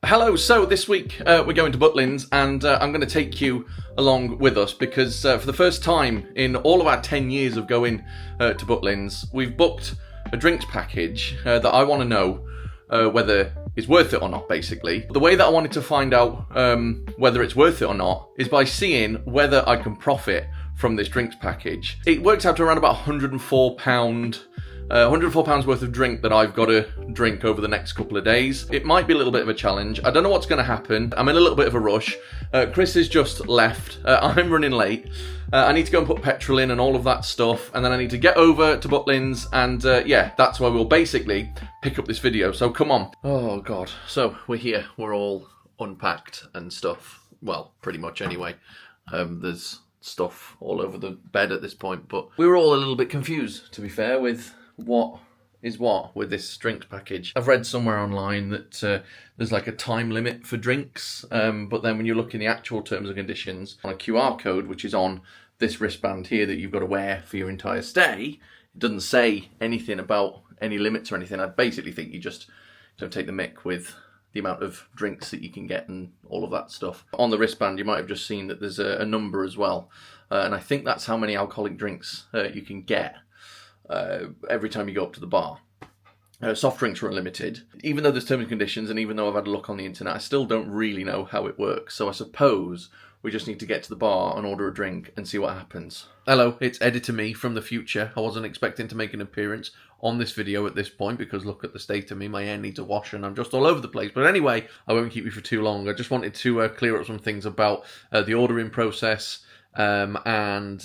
Hello, so this week we're going to Butlins and I'm going to take you along with us because for the first time in all of our 10 years of going to Butlins, we've booked a drinks package that I want to know whether it's worth it or not, basically. The way that I wanted to find out whether it's worth it or not is by seeing whether I can profit from this drinks package. It works out to around about £104 worth of drink that I've got to drink over the next couple of days. It might be a little bit of a challenge. I don't know what's going to happen. I'm in a little bit of a rush. Chris has just left. I'm running late. I need to go and put petrol in and all of that stuff, and then I need to get over to Butlins, and yeah, that's why we'll basically pick up this video. So come on. Oh God. So we're here. We're all unpacked and stuff. Well, pretty much anyway. There's stuff all over the bed at this point, but we were all a little bit confused, to be fair, with what is what with this drinks package. I've read somewhere online that there's like a time limit for drinks, but then when you look in the actual terms and conditions on a QR code, which is on this wristband here that you've got to wear for your entire stay, it doesn't say anything about any limits or anything. I basically think you just don't take the mick with the amount of drinks that you can get and all of that stuff. On the wristband, you might have just seen that there's a number as well, and I think that's how many alcoholic drinks you can get every time you go up to the bar. Soft drinks are unlimited. Even though there's terms and conditions, and even though I've had a look on the internet, I still don't really know how it works. So I suppose we just need to get to the bar and order a drink and see what happens. Hello, it's Editor Me from the future. I wasn't expecting to make an appearance on this video at this point because look at the state of me. My hair needs a wash and I'm just all over the place. But anyway, I won't keep you for too long. I just wanted to clear up some things about the ordering process, and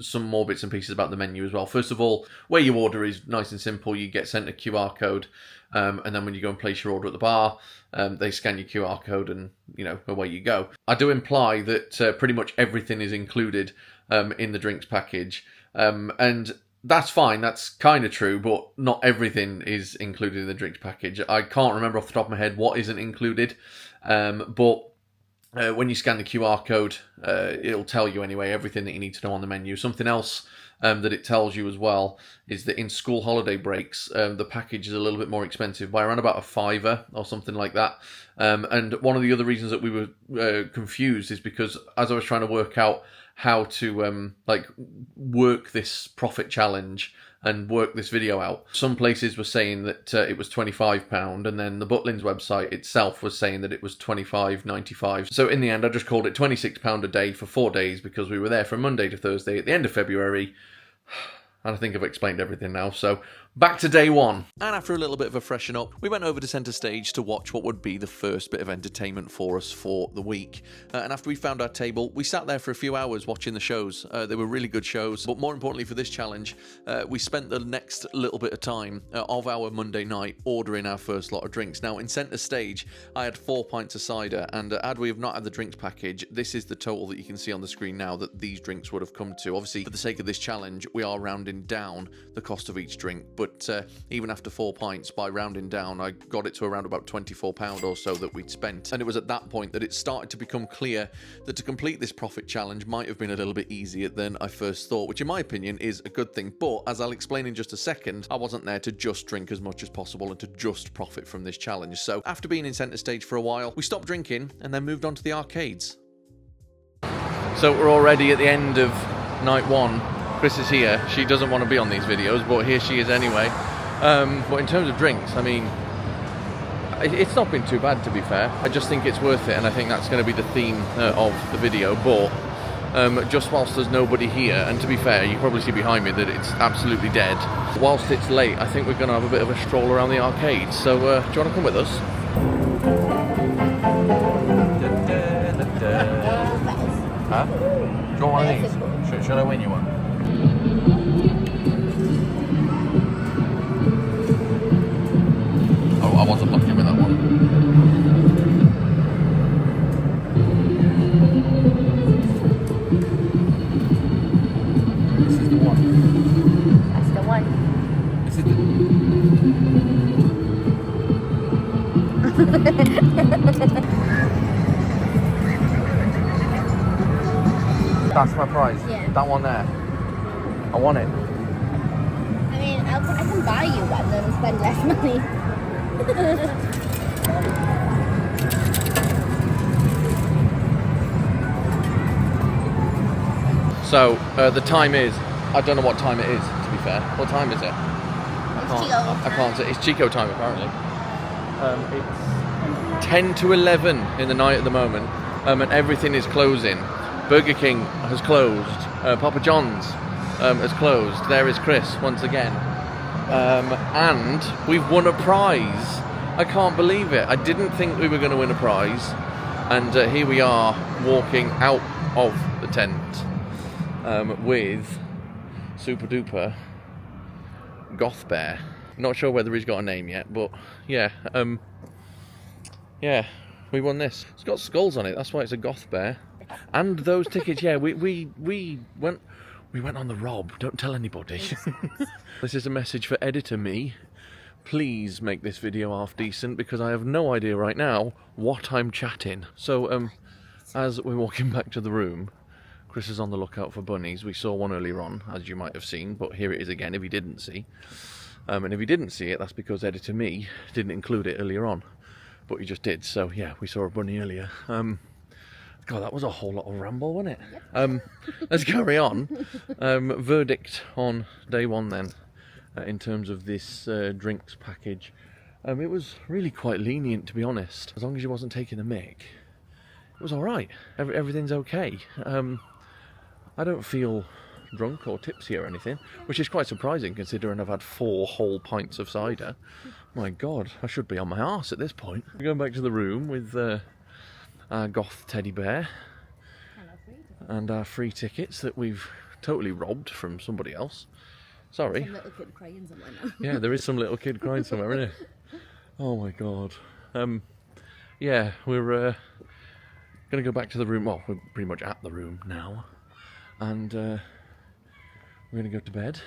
some more bits and pieces about the menu as well. First of all, where you order is nice and simple. You get sent a QR code, and then when you go and place your order at the bar, they scan your QR code and, you know, away you go. I do imply that pretty much everything is included in the drinks package, and that's fine, that's kind of true, but not everything is included in the drinks package. I can't remember off the top of my head what isn't included, but when you scan the QR code, it'll tell you anyway everything that you need to know on the menu. Something else that it tells you as well is that in school holiday breaks, the package is a little bit more expensive by around about £5 or something like that. And one of the other reasons that we were confused is because as I was trying to work out how to like work this profit challenge and work this video out, some places were saying that it was £25, and then the Butlins website itself was saying that it was £25.95. So in the end, I just called it £26 a day for 4 days because we were there from Monday to Thursday at the end of February. And I think I've explained everything now, so back to day one. And after a little bit of a freshen up, we went over to centre stage to watch what would be the first bit of entertainment for us for the week. And after we found our table, we sat there for a few hours watching the shows. They were really good shows, but more importantly for this challenge, we spent the next little bit of time of our Monday night ordering our first lot of drinks. Now, in centre stage, I had 4 pints of cider, and had we have not had the drinks package, this is the total that you can see on the screen now that these drinks would have come to. Obviously, for the sake of this challenge, we are rounding down the cost of each drink, but even after 4 pints, by rounding down, I got it to around about £24 or so that we'd spent. And it was at that point that it started to become clear that to complete this profit challenge might have been a little bit easier than I first thought, which in my opinion is a good thing. But as I'll explain in just a second, I wasn't there to just drink as much as possible and to just profit from this challenge. So after being in centre stage for a while, we stopped drinking and then moved on to the arcades. So we're already at the end of night one. Chris is here. She doesn't want to be on these videos, but here she is anyway. But in terms of drinks, I mean, it's not been too bad, to be fair. I just think it's worth it, and I think that's going to be the theme of the video. But just whilst there's nobody here, and to be fair, you can probably see behind me that it's absolutely dead. Whilst it's late, I think we're going to have a bit of a stroll around the arcades. So do you want to come with us? Huh? Do you want one of these? Should I win you one? Oh, I wasn't lucky with that one. This is the one. That's the one. This is the... That's my prize. Yeah. That one there. I want it. I mean, I can buy you one and spend less money. So the time is, I don't know what time it is, to be fair. What time is it? I can't say. It's Chico time apparently. It's 10 to 11 in the night at the moment, and everything is closing. Burger King has closed. Papa John's has closed. There is Chris once again. And we've won a prize. I can't believe it. I didn't think we were going to win a prize. And here we are walking out of the tent with Super Duper Goth Bear. Not sure whether he's got a name yet, but yeah. Yeah, we won this. It's got skulls on it, that's why it's a Goth Bear. And those tickets, yeah, we went on the rob. Don't tell anybody. This is a message for editor me. Please make this video half decent because I have no idea right now what I'm chatting. So as we're walking back to the room, Chris is on the lookout for bunnies. We saw one earlier on, as you might have seen, but here it is again if you didn't see. And if you didn't see it, that's because editor me didn't include it earlier on, but he just did. So yeah, we saw a bunny earlier. God, that was a whole lot of ramble, wasn't it? Yep. Let's carry on. Verdict on day one then, in terms of this drinks package. It was really quite lenient, to be honest. As long as you wasn't taking the mick, it was all right. Everything's okay. I don't feel drunk or tipsy or anything, which is quite surprising considering I've had 4 whole pints of cider. My God, I should be on my arse at this point. We're going back to the room with our goth teddy bear and our free tickets that we've totally robbed from somebody else. Sorry. Some little kid crying somewhere now. Yeah, there is some little kid crying somewhere, isn't it? Oh my God. Yeah, we're going to go back to the room. Well, we're pretty much at the room now. And we're going to go to bed.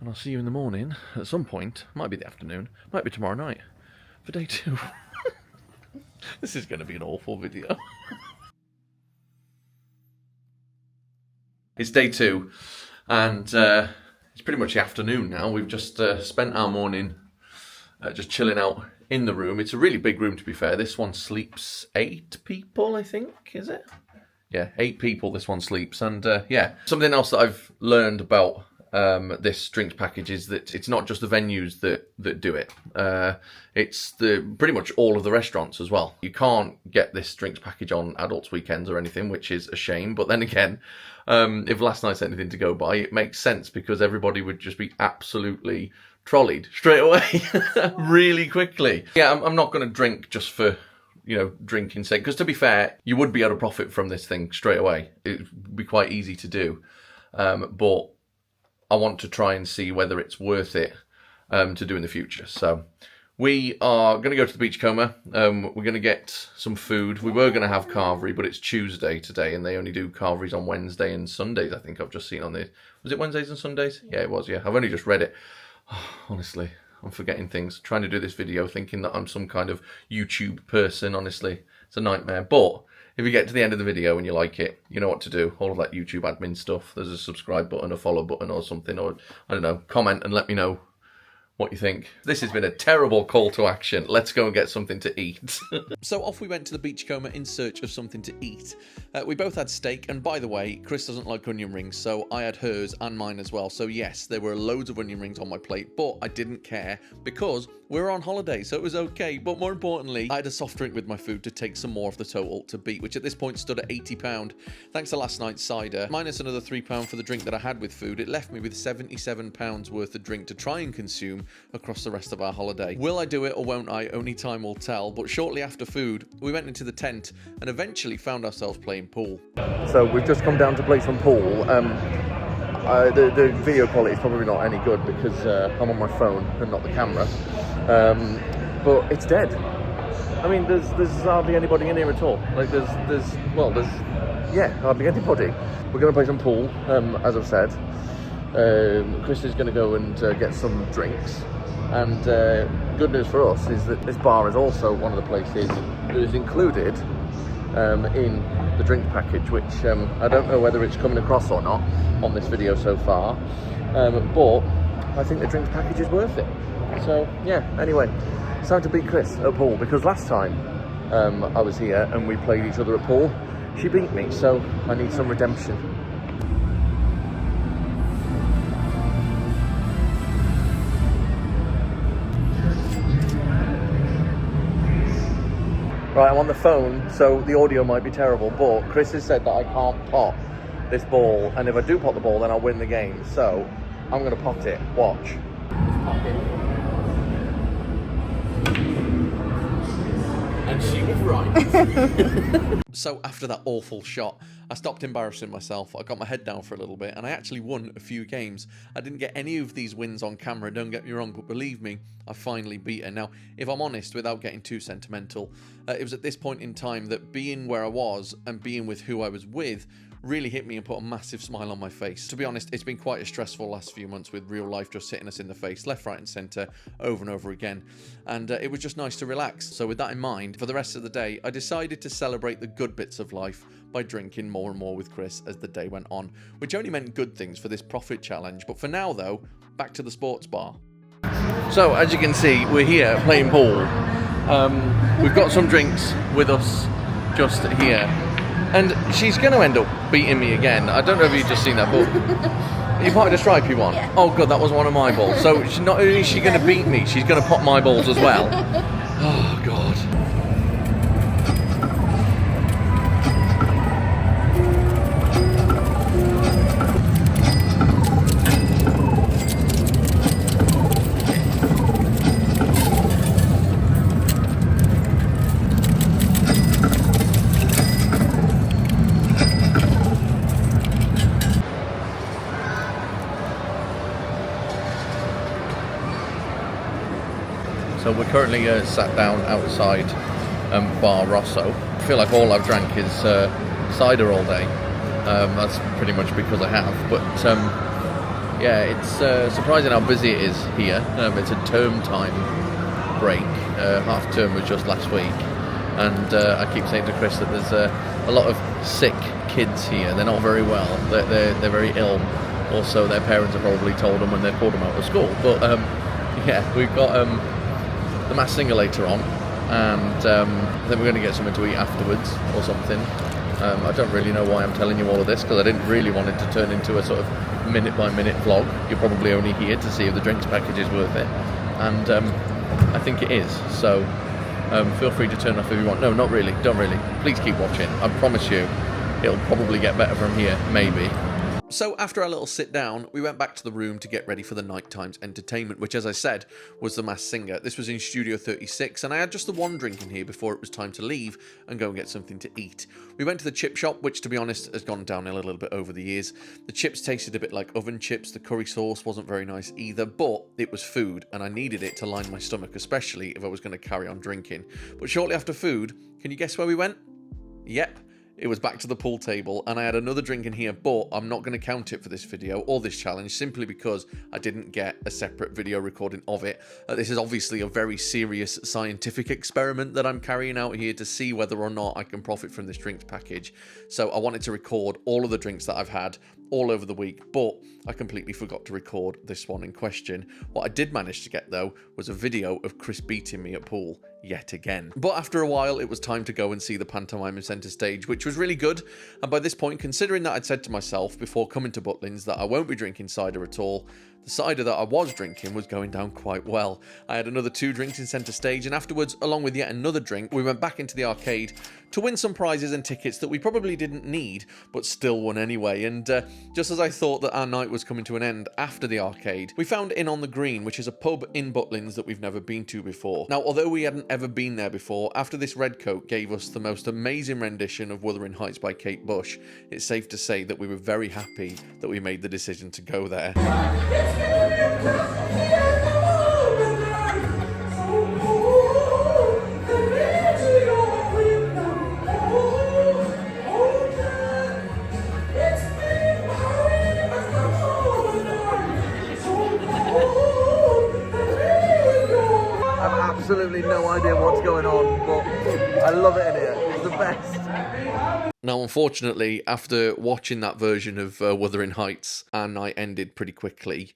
And I'll see you in the morning at some point. Might be the afternoon. Might be tomorrow night. For day 2. This is going to be an awful video. It's day 2. And it's pretty much the afternoon now. We've just spent our morning just chilling out in the room. It's a really big room, to be fair. This one sleeps 8 people, I think, is it? Yeah, 8 people this one sleeps. And yeah, something else that I've learned about this drinks package is that it's not just the venues that do it. It's pretty much all of the restaurants as well. You can't get this drinks package on adults' weekends or anything, which is a shame. But then again, if last night's anything to go by, it makes sense because everybody would just be absolutely trolleyed straight away, really quickly. Yeah, I'm not going to drink just for, you know, drinking sake, because to be fair, you would be able to profit from this thing straight away. It would be quite easy to do, but I want to try and see whether it's worth it to do in the future. So we are going to go to the Beachcomber. We're going to get some food. We were going to have carvery, but it's Tuesday today, and they only do carveries on Wednesday and Sundays. I think I've just seen on the... Was it Wednesdays and Sundays? Yeah, it was, yeah. I've only just read it. Oh, honestly, I'm forgetting things. Trying to do this video thinking that I'm some kind of YouTube person, honestly. It's a nightmare. But if you get to the end of the video and you like it, you know what to do. All of that YouTube admin stuff. There's a subscribe button, a follow button or something. Or, I don't know, comment and let me know what you think. This has been a terrible call to action. Let's go and get something to eat. So off we went to the Beachcomber in search of something to eat. We both had steak, and by the way, Chris doesn't like onion rings, so I had hers and mine as well. So yes, there were loads of onion rings on my plate, but I didn't care because we were on holiday, so it was okay. But more importantly, I had a soft drink with my food to take some more of the total to beat, which at this point stood at £80. Thanks to last night's cider, minus another £3 for the drink that I had with food, it left me with £77 worth of drink to try and consume across the rest of our holiday. Will I do it or won't I? Only time will tell. But shortly after food, we went into the tent and eventually found ourselves playing pool. So we've just come down to play some pool. The video quality is probably not any good because I'm on my phone and not the camera. But it's dead. I mean, there's hardly anybody in here at all. Like there's hardly anybody. We're going to play some pool, as I've said. Chris is going to go and get some drinks. And good news for us is that this bar is also one of the places that is included in the drink package, which I don't know whether it's coming across or not on this video so far, but I think the drinks package is worth it. So yeah, anyway, it's time to beat Chris at pool, because last time I was here and we played each other at pool, she beat me, so I need some redemption. Right, I'm on the phone, so the audio might be terrible, but Chris has said that I can't pot this ball, and if I do pot the ball, then I'll win the game. So I'm going to pot it. Watch. Pop it. And she was right. So after that awful shot, I stopped embarrassing myself. I got my head down for a little bit, and I actually won a few games. I didn't get any of these wins on camera, don't get me wrong, but believe me, I finally beat her. Now, if I'm honest, without getting too sentimental, it was at this point in time that being where I was and being with who I was with really hit me and put a massive smile on my face. To be honest, it's been quite a stressful last few months with real life just hitting us in the face, left, right and centre, over and over again. And it was just nice to relax. So with that in mind, for the rest of the day, I decided to celebrate the good bits of life by drinking more and more with Chris as the day went on, which only meant good things for this profit challenge. But for now though, back to the sports bar. So as you can see, we're here playing pool. We've got some drinks with us just here. And she's going to end up beating me again. I don't know if you've just seen that, but you potted a stripy one? Yeah. Oh god, that was one of my balls. So not only is she going to beat me, she's going to pot my balls as well. Oh god. So we're currently sat down outside Bar Rosso. I feel like all I've drank is cider all day. That's pretty much because I have. But yeah, it's surprising how busy it is here. It's a term time break. Half term was just last week. And I keep saying to Chris that there's a lot of sick kids here. They're not very well. They're very ill. Also, their parents have probably told them when they pulled them out of school. But yeah, we've got the Masked Singer later on, and then we're going to get something to eat afterwards or something. I don't really know why I'm telling you all of this, because I didn't really want it to turn into a sort of minute by minute vlog. You're probably only here to see if the drinks package is worth it, and I think it is. So feel free to turn off if you want. No, not really, don't really. Please keep watching. I promise you it'll probably get better from here, maybe. So after our little sit down, we went back to the room to get ready for the nighttime's entertainment, which, as I said, was the Masked Singer. This was in Studio 36, and I had just the one drink in here before it was time to leave and go and get something to eat. We went to the chip shop, which, to be honest, has gone downhill a little bit over the years. The chips tasted a bit like oven chips, the curry sauce wasn't very nice either, but it was food, and I needed it to line my stomach, especially if I was going to carry on drinking. But shortly after food, can you guess where we went? Yep. It was back to the pool table, and I had another drink in here, but I'm not going to count it for this video or this challenge, simply because I didn't get a separate video recording of it. This is obviously a very serious scientific experiment that I'm carrying out here to see whether or not I can profit from this drinks package. So I wanted to record all of the drinks that I've had all over the week, but I completely forgot to record this one in question. What I did manage to get, though, was a video of Chris beating me at pool yet again. But after a while, it was time to go and see the pantomime in centre stage, which was really good. And by this point, considering that I'd said to myself before coming to Butlins that I won't be drinking cider at all, the cider that I was drinking was going down quite well. I had another 2 drinks in centre stage, and afterwards, along with yet another drink, we went back into the arcade to win some prizes and tickets that we probably didn't need, but still won anyway. And just as I thought that our night was coming to an end after the arcade, we found Inn on the Green, which is a pub in Butlins that we've never been to before. Now, although we hadn't ever been there before, after this redcoat gave us the most amazing rendition of Wuthering Heights by Kate Bush, it's safe to say that we were very happy that we made the decision to go there. I've absolutely no idea what's going on, but I love it in here. It's the best. Now, unfortunately, after watching that version of Wuthering Heights, our night ended pretty quickly.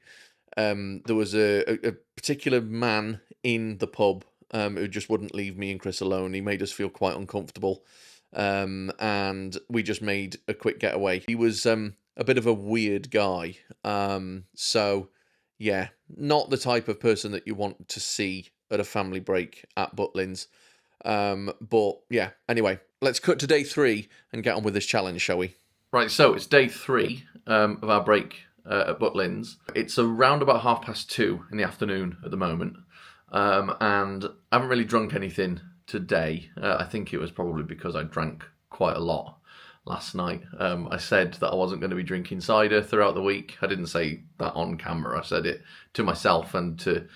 There was a particular man in the pub who just wouldn't leave me and Chris alone. He made us feel quite uncomfortable, and we just made a quick getaway. He was a bit of a weird guy, so yeah, not the type of person that you want to see at a family break at Butlins. But yeah, anyway, let's cut to day 3 and get on with this challenge, shall we? Right, so it's day 3 of our break at Butlins. It's around about 2:30 in the afternoon at the moment, and I haven't really drunk anything today. I think it was probably because I drank quite a lot last night. I said that I wasn't going to be drinking cider throughout the week. I didn't say that on camera. I said it to myself and to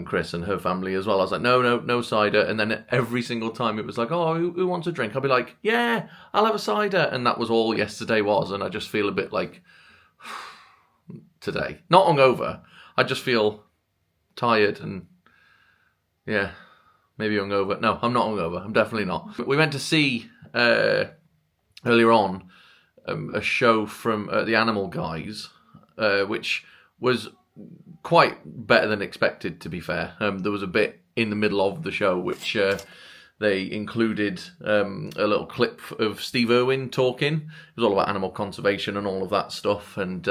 Chris and her family as well. I was like, no cider. And then every single time it was like, oh, who wants a drink? I'll be like, yeah, I'll have a cider. And that was all yesterday was. And I just feel a bit like today. Not hungover. I just feel tired and yeah, maybe hungover. No, I'm not hungover. I'm definitely not. We went to see earlier on a show from the Animal Guys, which was quite better than expected, to be fair. There was a bit in the middle of the show which they included a little clip of Steve Irwin talking. It was all about animal conservation and all of that stuff, and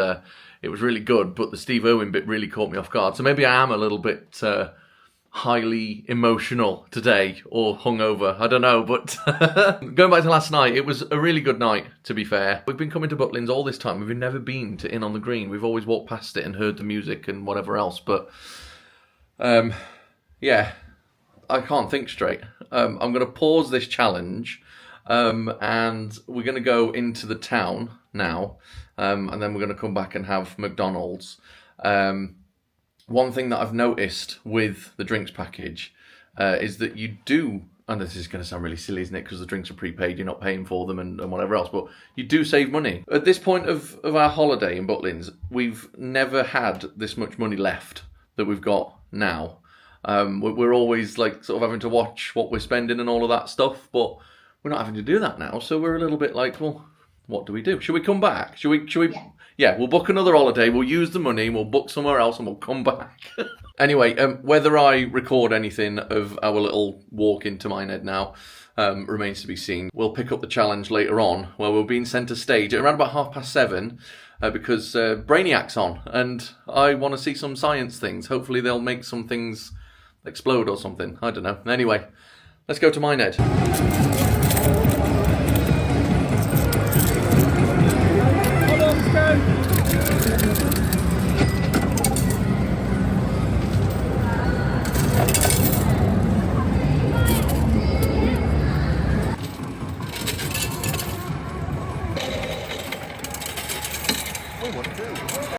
it was really good, but the Steve Irwin bit really caught me off guard. So maybe I am a little bit highly emotional today, or hungover, I don't know, but going back to last night, it was a really good night, to be fair. We've been coming to Butlins all this time. We've never been to Inn on the Green. We've always walked past it and heard the music and whatever else, but yeah, I can't think straight. I'm going to pause this challenge, and we're going to go into the town now, and then we're going to come back and have McDonald's. One thing that I've noticed with the drinks package is that you do, and this is going to sound really silly, isn't it? Because the drinks are prepaid, you're not paying for them and whatever else, but you do save money. At this point of our holiday in Butlins, we've never had this much money left that we've got now. We're always like sort of having to watch what we're spending and all of that stuff, but we're not having to do that now. So we're a little bit like, well, what do we do? Should we come back? Should we? Yeah, we'll book another holiday, we'll use the money, we'll book somewhere else and we'll come back. Anyway, whether I record anything of our little walk into Minehead now remains to be seen. We'll pick up the challenge later on, where we're being centre stage at around about 7:30 because Brainiac's on, and I want to see some science things. Hopefully they'll make some things explode or something. I don't know. Anyway, let's go to Minehead.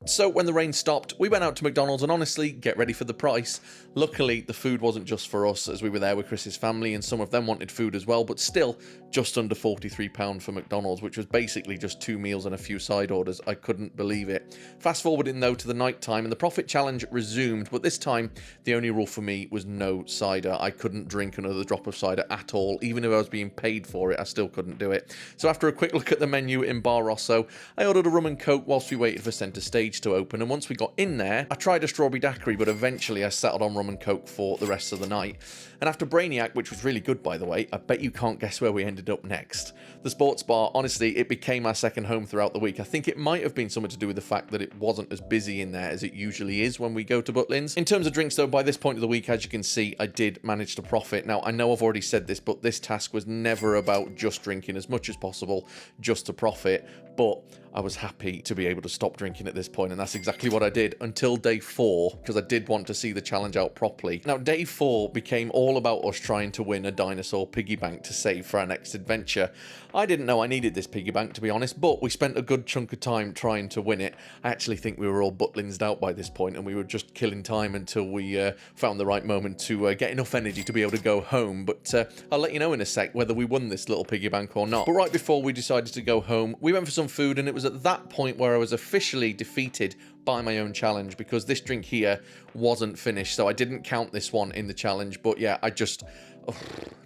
So when the rain stopped, we went out to McDonald's, and honestly, get ready for the price. Luckily, the food wasn't just for us, as we were there with Chris's family, and some of them wanted food as well, but still, just under £43 for McDonald's, which was basically just 2 meals and a few side orders. I couldn't believe it. Fast forwarding though to the night time, and the profit challenge resumed, but this time, the only rule for me was no cider. I couldn't drink another drop of cider at all. Even if I was being paid for it, I still couldn't do it. So after a quick look at the menu in Bar Rosso, I ordered a rum and coke whilst we waited for centre stage to open, and once we got in there, I tried a strawberry daiquiri, but eventually I settled on rum and coke for the rest of the night. And after Brainiac, which was really good by the way, I bet you can't guess where we ended up next. The sports bar, honestly, it became our second home throughout the week. I think it might have been something to do with the fact that it wasn't as busy in there as it usually is when we go to Butlins. In terms of drinks though, by this point of the week, as you can see, I did manage to profit. Now, I know I've already said this, but this task was never about just drinking as much as possible, just to profit, but I was happy to be able to stop drinking at this point, and that's exactly what I did until day 4, because I did want to see the challenge out properly. Now, day 4 became all about us trying to win a dinosaur piggy bank to save for our next adventure. I didn't know I needed this piggy bank, to be honest, but we spent a good chunk of time trying to win it. I actually think we were all Butlinsed out by this point, and we were just killing time until we found the right moment to get enough energy to be able to go home, but I'll let you know in a sec whether we won this little piggy bank or not. But right before we decided to go home, we went for some food, and it was at that point where I was officially defeated by my own challenge, because this drink here wasn't finished, so I didn't count this one in the challenge. But yeah,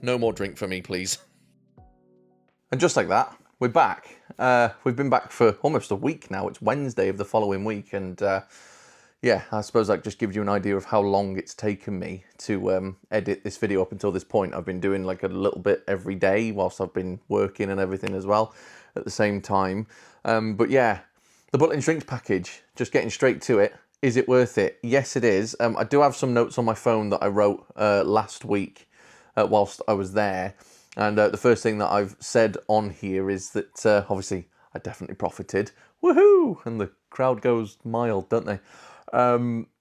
no more drink for me, please. And just like that, we're back. We've been back for almost a week now. It's Wednesday of the following week, and yeah, I suppose that just gives you an idea of how long it's taken me to edit this video up until this point. I've been doing like a little bit every day whilst I've been working and everything as well at the same time. But yeah, the Butlin drinks package, just getting straight to it. Is it worth it? Yes, it is. I do have some notes on my phone that I wrote last week whilst I was there. And the first thing that I've said on here is that obviously I definitely profited. Woohoo! And the crowd goes mild, don't they?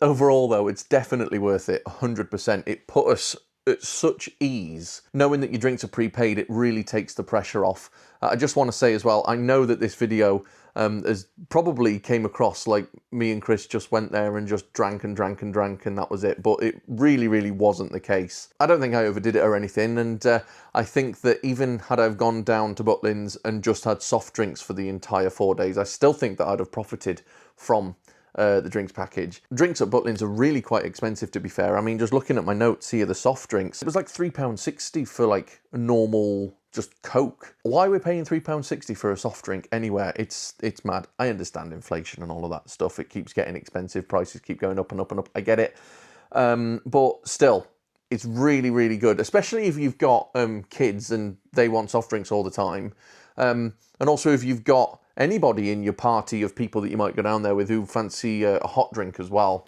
Overall, though, it's definitely worth it, 100%. It put us at such ease. Knowing that your drinks are prepaid, it really takes the pressure off. I just want to say as well, I know that this video has probably came across like me and Chris just went there and just drank and drank and drank and that was it, but it really wasn't the case. I don't think I overdid it or anything, and I think that even had I gone down to Butlins and just had soft drinks for the entire 4 days, I still think that I'd have profited from the drinks package. Drinks at Butlins are really quite expensive, to be fair. I mean, just looking at my notes here, the soft drinks, it was like £3.60 for like a normal just Coke. Why we're paying £3.60 for a soft drink anywhere? It's mad. I understand inflation and all of that stuff. It keeps getting expensive. Prices keep going up and up and up. I get it. But still, it's really good, especially if you've got kids and they want soft drinks all the time. And also if you've got anybody in your party of people that you might go down there with who fancy a hot drink as well.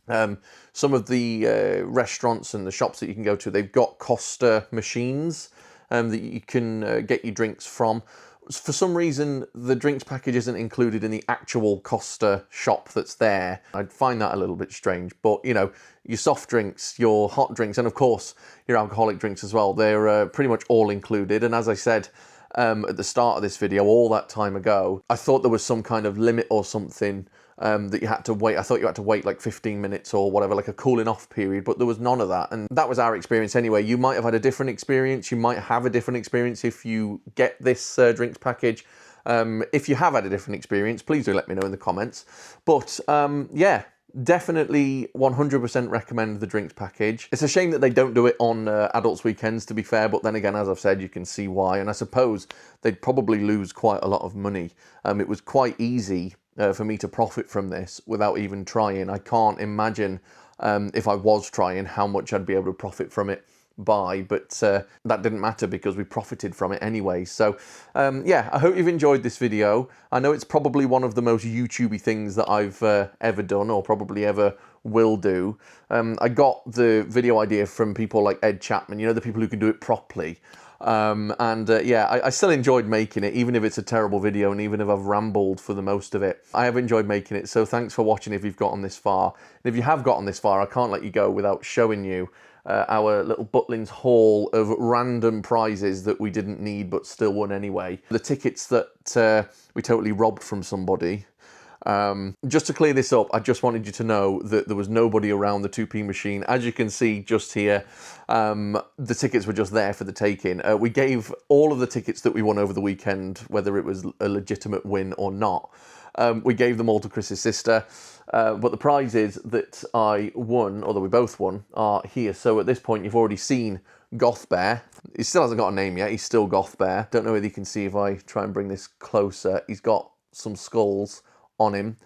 Some of the restaurants and the shops that you can go to, they've got Costa machines that you can get your drinks from. For some reason, the drinks package isn't included in the actual Costa shop that's there. I'd find that a little bit strange, but you know, your soft drinks, your hot drinks, and of course, your alcoholic drinks as well, they're pretty much all included. And as I said, at the start of this video, all that time ago, I thought there was some kind of limit or something that you had to wait. I thought you had to wait like 15 minutes or whatever, like a cooling off period, but there was none of that. And that was our experience anyway. You might have had a different experience. You might have a different experience if you get this drinks package. If you have had a different experience, please do let me know in the comments. But yeah, definitely 100% recommend the drinks package. It's a shame that they don't do it on adults weekends, to be fair, but then again, as I've said, you can see why, and I suppose they'd probably lose quite a lot of money. It was quite easy for me to profit from this without even trying. I can't imagine if I was trying how much I'd be able to profit from it by, but that didn't matter because we profited from it anyway. So yeah, I hope you've enjoyed this video. I know it's probably one of the most YouTubey things that I've ever done, or probably ever will do. I got the video idea from people like Ed Chapman, you know, the people who can do it properly. Yeah, I still enjoyed making it, even if it's a terrible video and even if I've rambled for the most of it. I have enjoyed making it, so thanks for watching if you've gotten this far. And if you have gotten this far, I can't let you go without showing you our little Butlins haul of random prizes that we didn't need but still won anyway. The tickets that we totally robbed from somebody. Just to clear this up, I just wanted you to know that there was nobody around the 2p machine. As you can see just here, the tickets were just there for the taking. We gave all of the tickets that we won over the weekend, whether it was a legitimate win or not. We gave them all to Chris's sister. But the prizes that I won, or that we both won, are here. So at this point, you've already seen Goth Bear. He still hasn't got a name yet. He's still Goth Bear. Don't know whether you can see if I try and bring this closer. He's got some skulls on him.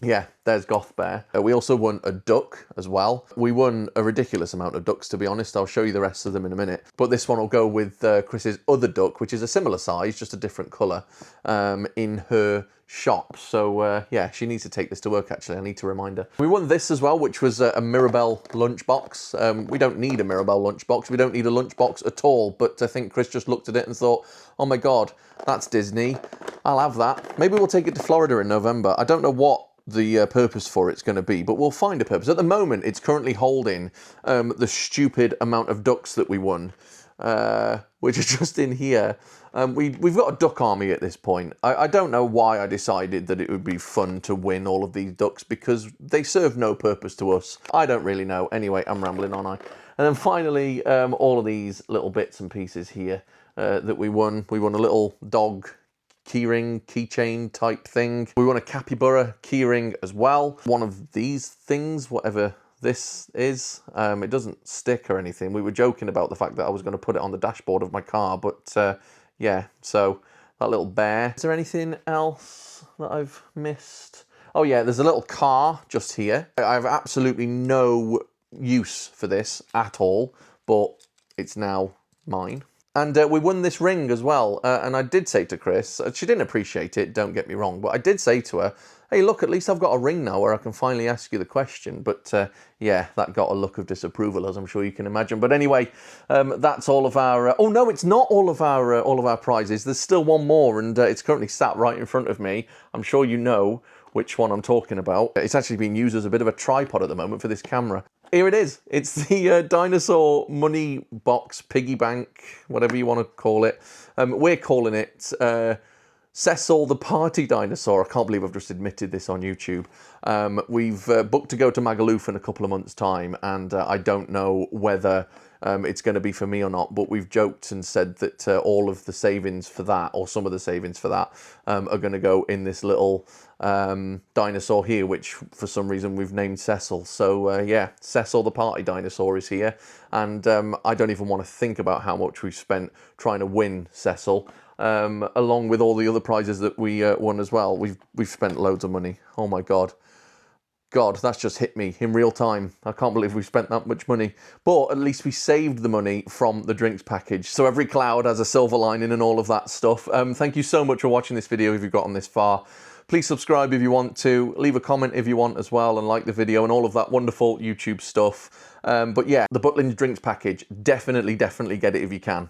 Yeah, there's Goth Bear. We also won a duck as well. We won a ridiculous amount of ducks, to be honest. I'll show you the rest of them in a minute. But this one will go with Chris's other duck, which is a similar size, just a different colour, in her shop. So yeah, she needs to take this to work, actually. I need to remind her. We won this as well, which was a Mirabelle lunchbox. We don't need a Mirabelle lunchbox. We don't need a lunchbox at all. But I think Chris just looked at it and thought, oh my God, that's Disney. I'll have that. Maybe we'll take it to Florida in November. I don't know what the purpose for it's going to be, but we'll find a purpose. At the moment, it's currently holding the stupid amount of ducks that we won, which are just in here. We've got a duck army at this point. I don't know why I decided that it would be fun to win all of these ducks, because they serve no purpose to us. I don't really know. Anyway, I'm rambling on. And then finally, all of these little bits and pieces here that we won. We won a little dog keyring, keychain type thing. We won a capybara keyring as well. One of these things, whatever this is, it doesn't stick or anything. We were joking about the fact that I was going to put it on the dashboard of my car, but yeah, so that little bear. Is there anything else that I've missed? Oh yeah, there's a little car just here. I have absolutely no use for this at all, but it's now mine. And we won this ring as well. And I did say to Chris, she didn't appreciate it, don't get me wrong, but I did say to her, hey, look, at least I've got a ring now where I can finally ask you the question. But yeah, that got a look of disapproval, as I'm sure you can imagine. But anyway, that's all of our... oh, no, it's not all of our prizes. There's still one more, and it's currently sat right in front of me. I'm sure you know which one I'm talking about. It's actually being used as a bit of a tripod at the moment for this camera. Here it is. It's the dinosaur money box, piggy bank, whatever you want to call it. We're calling it Cecil the Party Dinosaur. I can't believe I've just admitted this on YouTube. We've booked to go to Magaluf in a couple of months' time, and I don't know whether it's going to be for me or not, but we've joked and said that all of the savings for that, or some of the savings for that, are going to go in this little dinosaur here, which for some reason we've named Cecil. So yeah, Cecil the Party Dinosaur is here, and I don't even want to think about how much we've spent trying to win Cecil, along with all the other prizes that we won as well. We've spent loads of money. Oh my God. God, that's just hit me in real time. I can't believe we spent that much money. But at least we saved the money from the drinks package. So every cloud has a silver lining and all of that stuff. Thank you so much for watching this video if you've gotten this far. Please subscribe if you want to. Leave a comment if you want as well, and like the video and all of that wonderful YouTube stuff. But yeah, the Butlins drinks package, definitely get it if you can.